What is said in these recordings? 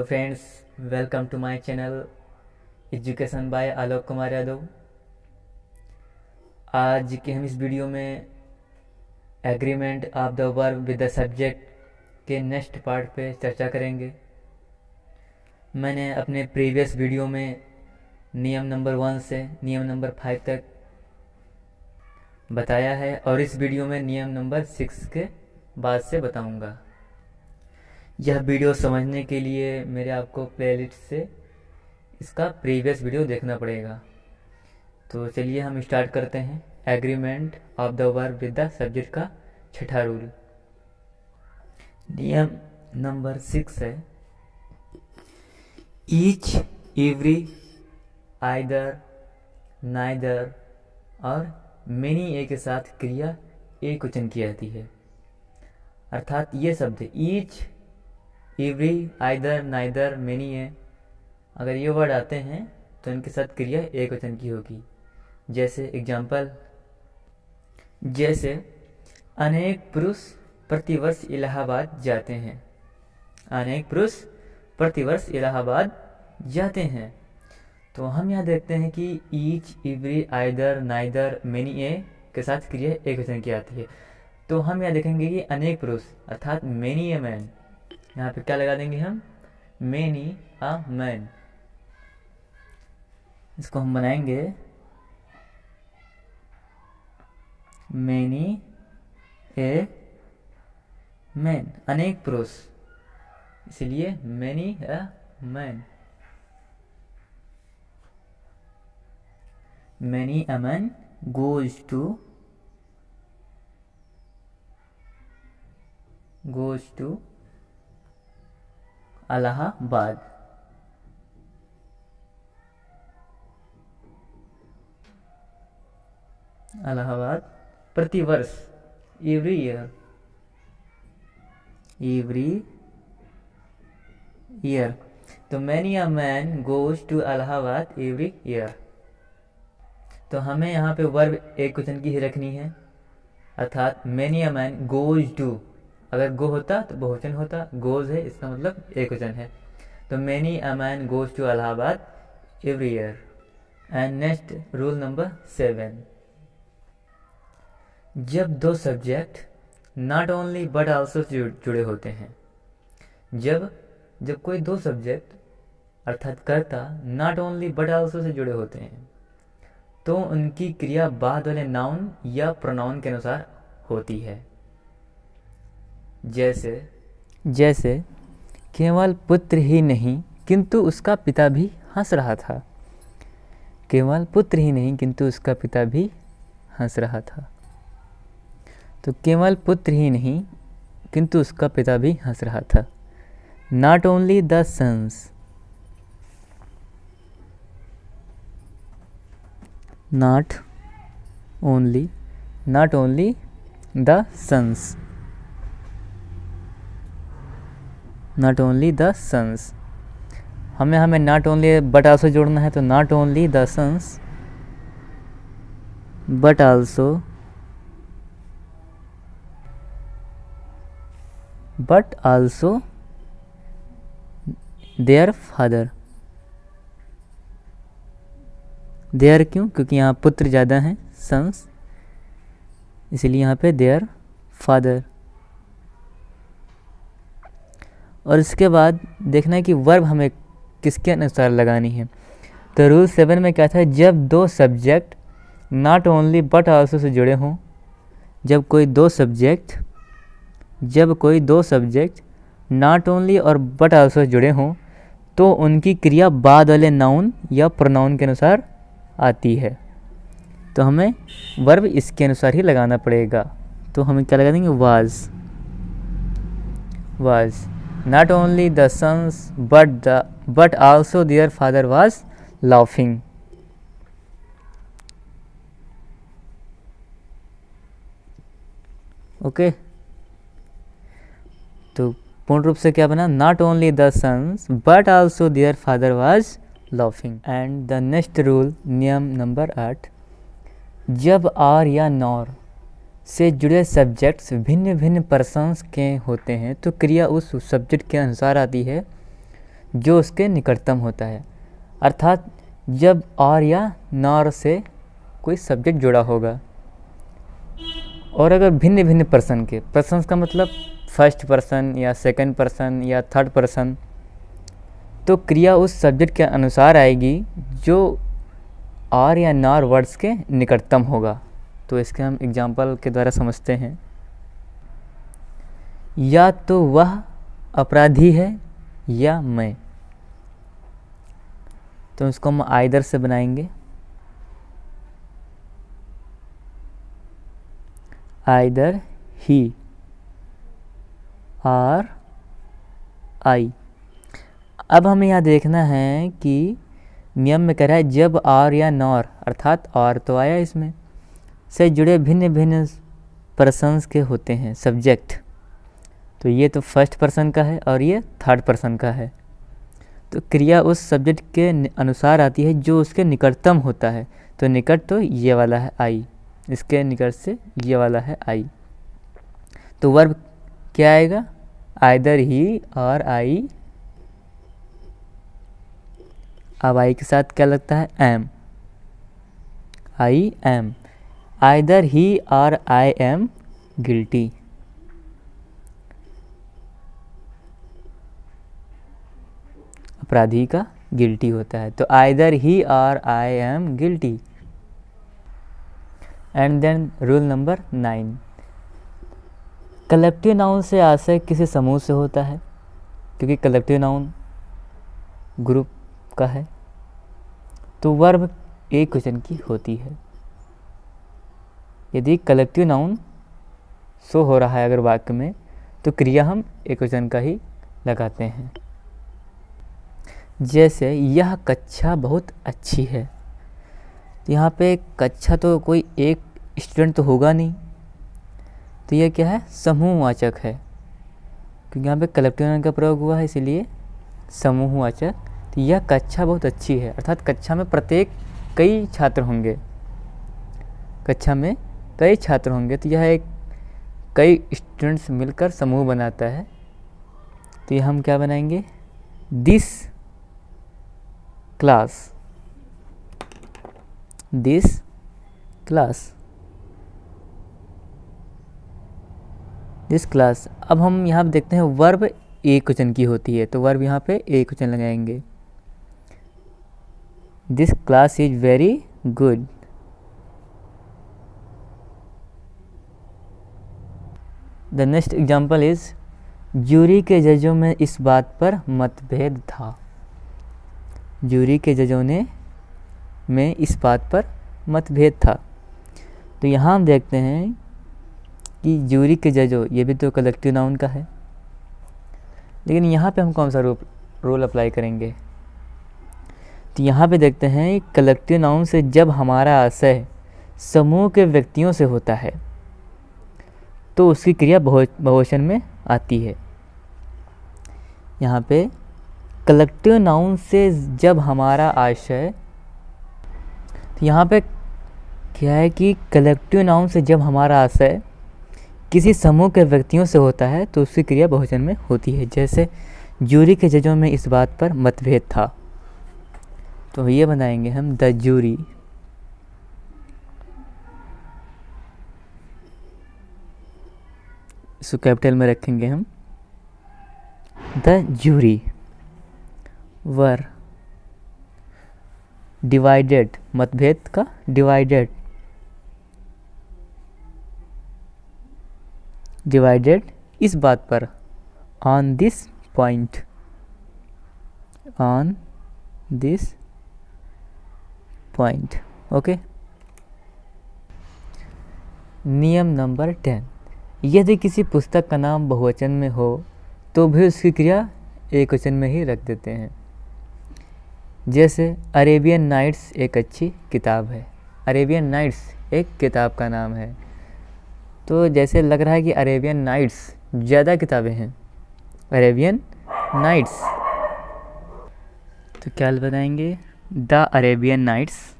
Friends, welcome to my channel education by Alok Kumar Yadav. आज के हम इस वीडियो में agreement of the verb with the subject के नेक्स्ट पार्ट पे चर्चा करेंगे। मैंने अपने प्रीवियस वीडियो में नियम नंबर 1 से नियम नंबर 5 तक बताया है और इस वीडियो में नियम नंबर 6 के बाद से बताऊंगा। यह वीडियो समझने के लिए मेरे आपको प्लेलिस्ट से इसका प्रीवियस वीडियो देखना पड़ेगा। तो चलिए हम स्टार्ट करते हैं। Agreement of the verb with the subject का छठा रूल। नियम नंबर 6 है ईच, एवरी, आइदर, नाइदर और मेनी ए के साथ क्रिया एक वचन की जाती है। अर्थात ये शब्द each, every, either, neither, many है, अगर ये वर्ड आते हैं तो इनके साथ क्रिया एक वचन की होगी। जैसे एग्जाम्पल, जैसे अनेक पुरुष प्रतिवर्ष इलाहाबाद जाते हैं। अनेक पुरुष प्रतिवर्ष इलाहाबाद जाते हैं। तो हम यहाँ देखते हैं कि each, every, either, neither, many ए के साथ क्रिया एक वचन की आती है। तो हम यहाँ देखेंगे कि अनेक पुरुष अर्थात मेनी ए मैन, यहाँ पे क्या लगा देंगे हम, मेनी अ मैन। इसको हम बनाएंगे मेनी ए मैन, अनेक पुरुष, इसलिए many a man. Many a man goes to Allahabad. Allahabad प्रतिवर्ष, एवरी ईयर। तो many a man goes to Allahabad every year. तो हमें यहाँ पे वर्ब एक वचन की ही रखनी है। अर्थात many a man goes to, अगर गो होता तो बहुवचन होता, गोज है इसका मतलब एक वचन है। तो many a man goes to Allahabad every year. And next rule number 7, जब दो subject not only but also जुड़े होते हैं। जब कोई दो सब्जेक्ट अर्थात कर्ता not only but also say जुड़े होते हैं तो उनकी क्रिया बाद वाले नाउन या प्रोनाउन के अनुसार होती है। जैसे केवल पुत्र ही नहीं किंतु उसका पिता भी हंस रहा था। केवल पुत्र ही नहीं किंतु उसका पिता भी हंस रहा था। तो केवल पुत्र ही नहीं किंतु उसका पिता भी हंस रहा था। Not only the sons, not only the sons, not only the sons. हमें नॉट ओनली बट आल्सो जोड़ना है। तो not only the sons but also their father. Their क्यों? क्योंकि यहाँ पुत्र ज़्यादा हैं, सन्स, इसलिए यहाँ पे देयर फादर। और इसके बाद देखना है कि वर्ब हमें किसके अनुसार लगानी है। तो रूल 7 में क्या था, जब दो subject not only but also say जुड़े हों। जब कोई दो सब्जेक्ट नॉट ओनली और बट आल्सो से जुड़े हों तो उनकी क्रिया बाद वाले नाउन या प्रोनाउन के अनुसार आती है। तो हमें वर्ब इसके अनुसार ही लगाना पड़ेगा। तो हमें क्या लगा देंगे, was. Not only the sons but also their father was laughing. Okay, तो पूर्ण रूप से क्या बना, not only the sons but also their father was laughing. And the next rule, नियम नंबर 8, जब आर या नॉर से जुड़े सब्जेक्ट्स भिन्न भिन्न पर्सन्स के होते हैं तो क्रिया उस सब्जेक्ट के अनुसार आती है जो उसके निकटतम होता है। अर्थात जब और या नॉर से कोई सब्जेक्ट जुड़ा होगा और अगर भिन्न भिन्न पर्सन के, पर्सन का मतलब फर्स्ट पर्सन या सेकंड पर्सन या थर्ड पर्सन, तो क्रिया उस सब्जेक्ट के अनुसार आएगी जो और या नॉर वर्ड्स के निकटतम होगा। तो इसके हम एग्जाम्पल के द्वारा समझते हैं। या तो वह अपराधी है या मैं, तो इसको हम आइदर से बनाएंगे। आइदर ही और आई। अब हमें यहाँ देखना है कि नियम में कह रहा है जब और या नॉर, अर्थात और तो आया इसमें, से जुड़े भिन्न भिन्न पर्सन्स के होते हैं सब्जेक्ट। तो ये तो फर्स्ट पर्सन का है और ये थर्ड पर्सन का है। तो क्रिया उस सब्जेक्ट के अनुसार आती है जो उसके निकटतम होता है। तो निकट तो ये वाला है आई, इसके निकट से ये वाला है आई। तो वर्ब क्या आएगा? आइदर ही और आई। अब आई के साथ क्या लगता है? Am. I am. Either he और आई एम गिल्टी। अपराधी का गिल्टी होता है। तो आइदर ही और I am guilty. And then rule number 9, collective noun से आशय किसी समूह से होता है, क्योंकि कलेक्टिव नाउन ग्रुप का है। तो वर्ब एक क्वेश्चन की होती है। यदि कलेक्टिव नाउन शो हो रहा है अगर वाक्य में, तो क्रिया हम एक क्वेश्चन का ही लगाते हैं। जैसे यह कक्षा बहुत अच्छी है। तो यहाँ पे कक्षा तो कोई एक स्टूडेंट तो होगा नहीं, तो यह क्या है? समूहवाचक है, क्योंकि यहाँ पे कलेक्टिव नाउन का प्रयोग हुआ है, इसीलिए समूहवाचक। तो यह कक्षा बहुत अच्छी है, अर्थात कक्षा में प्रत्येक कई छात्र होंगे, कक्षा में कई छात्र होंगे, तो यह एक कई स्टूडेंट्स मिलकर समूह बनाता है। तो यह हम क्या बनाएंगे? This class, this class, this class. अब हम यहाँ पे देखते हैं वर्ब एक क्वेश्चन की होती है, तो वर्ब यहाँ पे एक क्वेश्चन लगाएंगे। This class is very good. The next example is jury के जजों में इस बात पर मतभेद था। जूरी के जजों में इस बात पर मतभेद था। तो यहाँ हम देखते हैं कि जूरी के जजों, ये भी तो कलेक्टिव नाउन का है, लेकिन यहाँ पे हम कौन सा रूल अप्लाई करेंगे? तो यहाँ पे देखते हैं कलेक्टिव नाउन से जब हमारा आशय समूह के व्यक्तियों से होता है तो उसकी क्रिया बहुवचन में आती है। यहाँ पे कलेक्टिव नाउन से जब हमारा आशय, तो यहाँ पे क्या है कि कलेक्टिव नाउन से जब हमारा आशय किसी समूह के व्यक्तियों से होता है तो उसकी क्रिया बहुवचन में होती है। जैसे जूरी के जजों में इस बात पर मतभेद था, तो ये बनाएंगे हम द जूरी। इसको कैपिटल में रखेंगे हम, द जूरी वर डिवाइडेड, मतभेद का डिवाइडेड, डिवाइडेड इस बात पर, on this point, on this point. Okay. नियम नंबर 10, यदि किसी पुस्तक का नाम बहुवचन में हो तो भी उसकी क्रिया एक वचन में ही रख देते हैं। जैसे अरेबियन नाइट्स एक अच्छी किताब है। अरेबियन नाइट्स एक किताब का नाम है, तो जैसे लग रहा है कि अरेबियन नाइट्स ज़्यादा किताबें हैं, अरेबियन नाइट्स, तो क्या बताएंगे? The Arabian nights,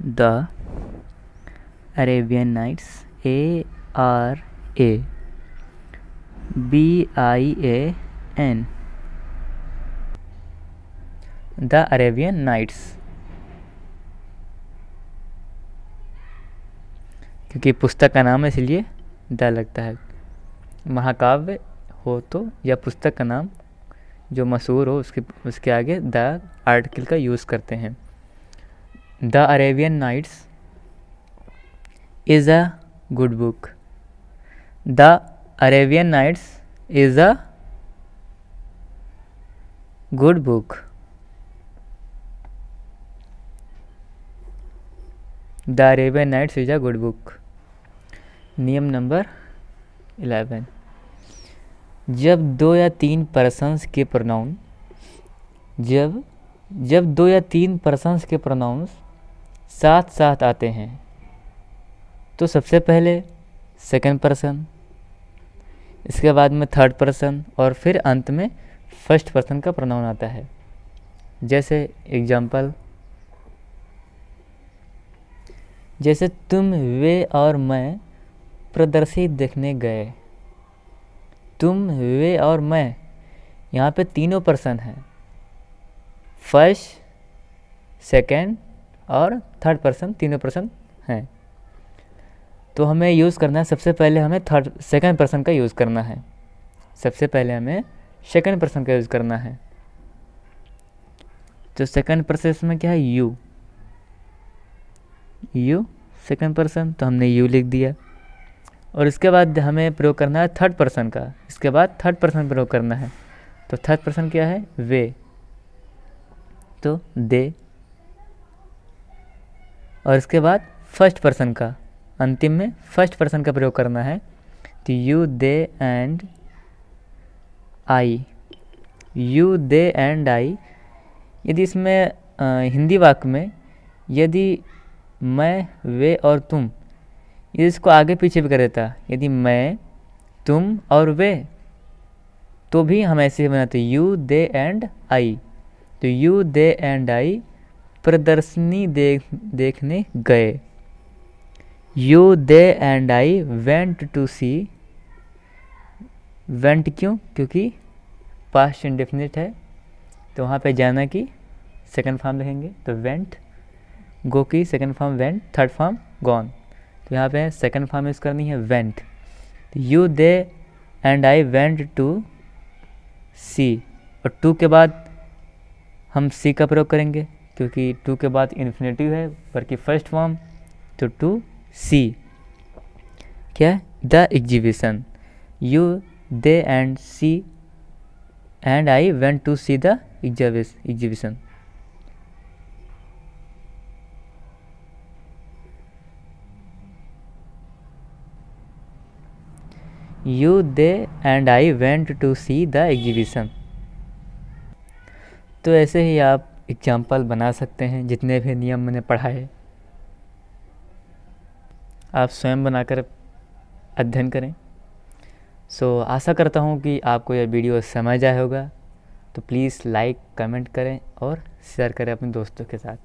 the Arabian nights, ARABIAN, the Arabian nights, क्योंकि पुस्तक का नाम है इसलिए द लगता है। महाकाव्य हो तो या पुस्तक का नाम जो मशहूर हो उसके आगे द आर्टिकल का यूज़ करते हैं। The Arabian nights is a good book. The Arabian nights is a good book. The Arabian nights is a good book. नियम नंबर 11, जब दो या तीन पर्सन्स के प्रोनाउन जब दो या तीन पर्सन्स के प्रोनाउंस साथ साथ आते हैं तो सबसे पहले सेकंड पर्सन, इसके बाद में थर्ड पर्सन और फिर अंत में फर्स्ट पर्सन का प्रोनाउन आता है। जैसे एग्जाम्पल, जैसे तुम, वे और मैं प्रदर्शी देखने गए। तुम, वे और मैं, यहाँ पे तीनों पर्सन हैं, फर्स्ट, सेकंड और थर्ड पर्सन, तीनों पर्सन हैं। तो हमें यूज़ करना है, सबसे पहले हमें सेकंड पर्सन का यूज़ करना है। सबसे पहले हमें सेकंड पर्सन का यूज़ करना है। तो सेकंड पर्सन में क्या है, यू सेकंड पर्सन, तो हमने यू लिख दिया। और इसके बाद हमें प्रयोग करना है थर्ड पर्सन का, इसके बाद थर्ड पर्सन प्रयोग करना है। तो थर्ड पर्सन क्या है, वे, तो दे। और इसके बाद फर्स्ट पर्सन का, अंतिम में फर्स्ट पर्सन का प्रयोग करना है। तो you, they and I. You, they and आई। यदि इसमें हिंदी वाक्य में यदि मैं, वे और तुम, यदि इसको आगे पीछे भी कर देता, यदि मैं, तुम और वे, तो भी हम ऐसे ही बनाते, यू, दे एंड आई। तो यू, दे एंड आई प्रदर्शनी देखने गए। You, they and I went to see. Went क्यों, क्योंकि पास्ट इंडेफिनिट है, तो वहाँ पे जाना की सेकंड फॉर्म लिखेंगे, तो वेंट। गो की second form went, third form gone, तो यहाँ पे सेकंड फॉर्म यूज़ करनी है went. You, they and I went to see. और टू के बाद हम सी का प्रयोग करेंगे, क्योंकि टू के बाद इन्फिनेटिव है बल्कि फर्स्ट फॉर्म, तो टू सी क्या है, the exhibition. You, they and see and I went to see the exhibition. You, they and I went to see the exhibition. तो ऐसे ही आप एग्जाम्पल बना सकते हैं, जितने भी नियम मैंने पढ़ाए आप स्वयं बनाकर अध्ययन करें। सो आशा करता हूँ कि आपको यह वीडियो समझ आया होगा। तो प्लीज़ लाइक, कमेंट करें और शेयर करें अपने दोस्तों के साथ।